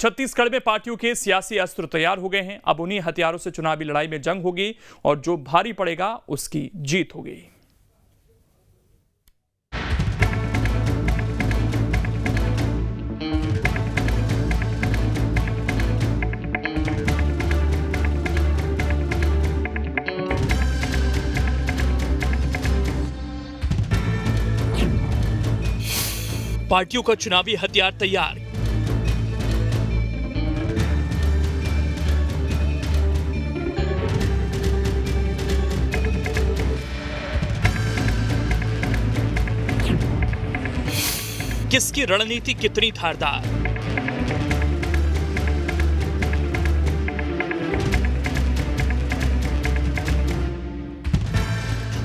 छत्तीसगढ़ में पार्टियों के सियासी अस्त्र तैयार हो गए हैं। अब उन्हीं हथियारों से चुनावी लड़ाई में जंग होगी और जो भारी पड़ेगा उसकी जीत होगी। पार्टियों का चुनावी हथियार तैयार। किसकी रणनीति कितनी धारदार।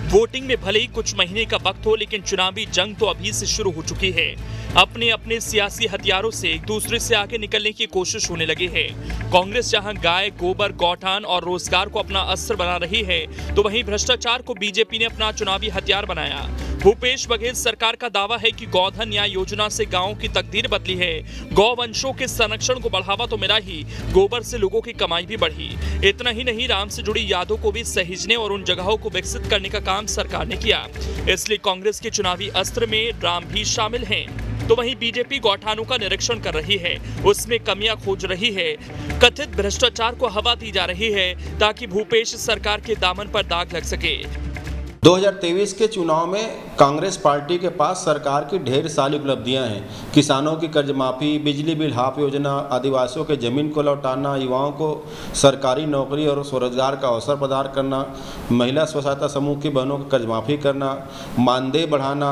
वोटिंग में भले ही कुछ महीने का वक्त हो, लेकिन चुनावी जंग तो अभी से शुरू हो चुकी है। अपने अपने सियासी हथियारों से एक दूसरे से आगे निकलने की कोशिश होने लगी है। कांग्रेस जहां गाय, गोबर, गौठान और रोजगार को अपना अस्त्र बना रही है, तो वहीं भ्रष्टाचार को बीजेपी ने अपना चुनावी हथियार बनाया। भूपेश बघेल सरकार का दावा है कि गोधन न्याय योजना से गांवों की तकदीर बदली है। गौवंशों के संरक्षण को बढ़ावा तो मिला ही, गोबर से लोगों की कमाई भी बढ़ी। इतना ही नहीं, राम से जुड़ी यादों को भी सहेजने और उन जगहों को विकसित करने का काम सरकार ने किया। इसलिए कांग्रेस के चुनावी अस्त्र में राम भी शामिल हैं। तो वहीं बीजेपी गौठानों का निरीक्षण कर रही है, उसमें कमियां खोज रही है। कथित भ्रष्टाचार को हवा दी जा रही है ताकि भूपेश सरकार के दामन पर दाग लग सके। 2023 के चुनाव में कांग्रेस पार्टी के पास सरकार की ढेर सारी उपलब्धियां हैं। किसानों की कर्ज माफ़ी, बिजली बिल हाफ योजना, आदिवासियों के ज़मीन को लौटाना, युवाओं को सरकारी नौकरी और स्वरोजगार का अवसर प्रदान करना, महिला स्व सहायता समूह की बहनों की कर्ज माफ़ी करना, मानदेय बढ़ाना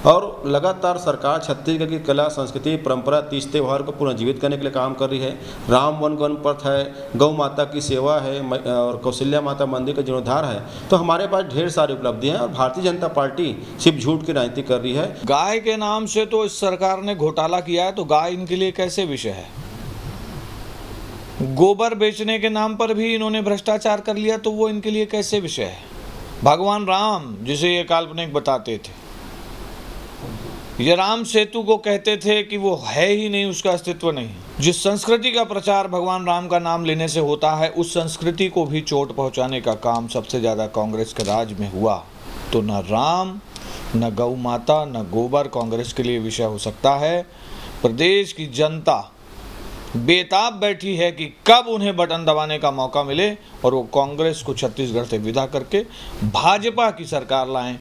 और लगातार सरकार छत्तीसगढ़ की कला, संस्कृति, परंपरा, तीज त्योहार को पुनर्जीवित करने के लिए काम कर रही है। राम वन पथ है, गौ माता की सेवा है और कौशल्या माता मंदिर का जीर्णोद्धार है। तो हमारे पास ढेर सारी उपलब्धियां हैं और भारतीय जनता पार्टी सिर्फ झूठ की राजनीति कर रही है। गाय के नाम से तो इस सरकार ने घोटाला किया है, तो गाय इनके लिए कैसे विषय है। गोबर बेचने के नाम पर भी इन्होंने भ्रष्टाचार कर लिया, तो वो इनके लिए कैसे विषय है। भगवान राम जिसे ये काल्पनिक बताते थे, ये राम सेतु को कहते थे कि वो है ही नहीं, उसका अस्तित्व नहीं। जिस संस्कृति का प्रचार भगवान राम का नाम लेने से होता है, उस संस्कृति को भी चोट पहुंचाने का काम सबसे ज़्यादा कांग्रेस के राज में हुआ। तो न राम, न गौ माता, न गोबर कांग्रेस के लिए विषय हो सकता है। प्रदेश की जनता बेताब बैठी है कि कब उन्हें बटन दबाने का मौका मिले और वो कांग्रेस को छत्तीसगढ़ से विदा करके भाजपा की सरकार लाएं।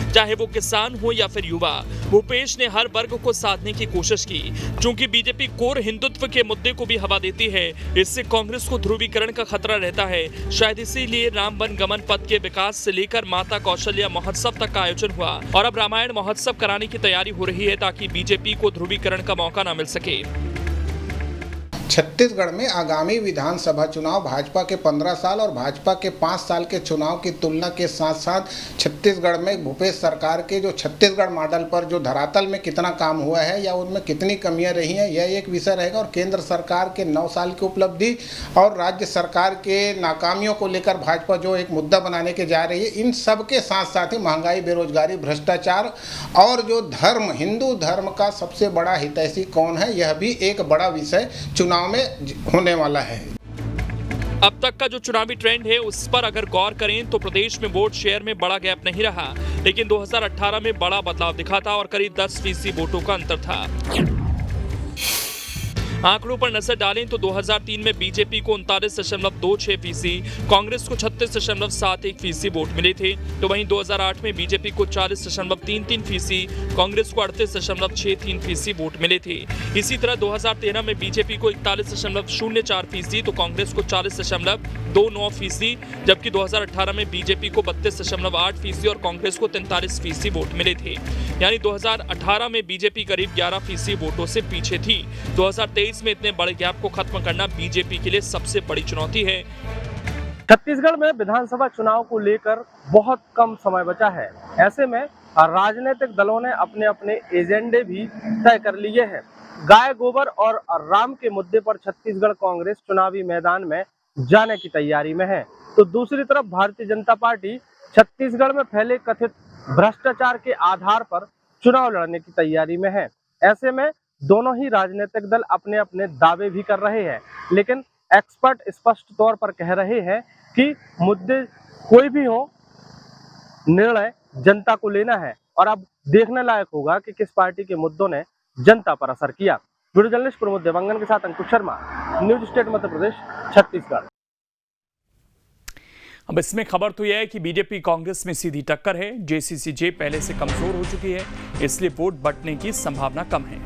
चाहे वो किसान हो या फिर युवा, भूपेश ने हर वर्ग को साधने की कोशिश की। चूंकि बीजेपी कोर हिंदुत्व के मुद्दे को भी हवा देती है, इससे कांग्रेस को ध्रुवीकरण का खतरा रहता है। शायद इसीलिए राम वन गमन पथ के विकास से लेकर माता कौशल्या महोत्सव तक का आयोजन हुआ और अब रामायण महोत्सव कराने की तैयारी हो रही है ताकि बीजेपी को ध्रुवीकरण का मौका न मिल सके। छत्तीसगढ़ में आगामी विधानसभा चुनाव भाजपा के 15 साल और भाजपा के 5 साल के चुनाव की तुलना के साथ साथ छत्तीसगढ़ में भूपेश सरकार के जो छत्तीसगढ़ मॉडल पर जो धरातल में कितना काम हुआ है या उनमें कितनी कमियां रही हैं, यह एक विषय रहेगा। और केंद्र सरकार के 9 साल की उपलब्धि और राज्य सरकार के नाकामियों को लेकर भाजपा जो एक मुद्दा बनाने के जा रही है, इन सब के साथ साथ ही महंगाई, बेरोजगारी, भ्रष्टाचार और जो धर्म, हिंदू धर्म का सबसे बड़ा हितैषी कौन है, यह भी एक बड़ा विषय चुनाव में होने वाला है। अब तक का जो चुनावी ट्रेंड है उस पर अगर गौर करें तो प्रदेश में वोट शेयर में बड़ा गैप नहीं रहा, लेकिन 2018 में बड़ा बदलाव दिखा था और करीब 10% वोटों का अंतर था। आंकड़ों पर नजर डालें तो 2003 में बीजेपी को 39.26%, कांग्रेस को 36.71% वोट मिले थे। तो वहीं 2008 में बीजेपी को 40.33%, कांग्रेस को 38.63% वोट मिले थे। इसी तरह 2013 में बीजेपी को 41.04%, तो कांग्रेस को 40.29%, जबकि 2018 में बीजेपी को 32.8% और कांग्रेस को 43% वोट मिले थे। यानी 2018 में बीजेपी करीब 11% वोटों से पीछे थी। 2023 में इतने बड़े गैप को खत्म करना बीजेपी के लिए सबसे बड़ी चुनौती है। छत्तीसगढ़ में विधानसभा चुनाव को लेकर बहुत कम समय बचा है। ऐसे में राजनीतिक दलों ने अपने अपने एजेंडे भी तय कर लिए हैं। गाय, गोबर और राम के मुद्दे पर छत्तीसगढ़ कांग्रेस चुनावी मैदान में जाने की तैयारी में है, तो दूसरी तरफ भारतीय जनता पार्टी छत्तीसगढ़ में फैले कथित भ्रष्टाचार के आधार पर चुनाव लड़ने की तैयारी में है। ऐसे में दोनों ही राजनीतिक दल अपने अपने दावे भी कर रहे हैं, लेकिन एक्सपर्ट स्पष्ट तौर पर कह रहे हैं कि मुद्दे कोई भी हो, निर्णय जनता को लेना है और अब देखने लायक होगा कि किस पार्टी के मुद्दों ने जनता पर असर किया। वीडियो जर्नलिस्ट प्रमोद देवांगन के साथ अंकुश शर्मा, न्यूज स्टेट मध्य प्रदेश, छत्तीसगढ़। अब इसमें खबर तो यह है कि बीजेपी कांग्रेस में सीधी टक्कर है। जेसीसीजे पहले से कमजोर हो चुकी है, इसलिए वोट बंटने की संभावना कम है।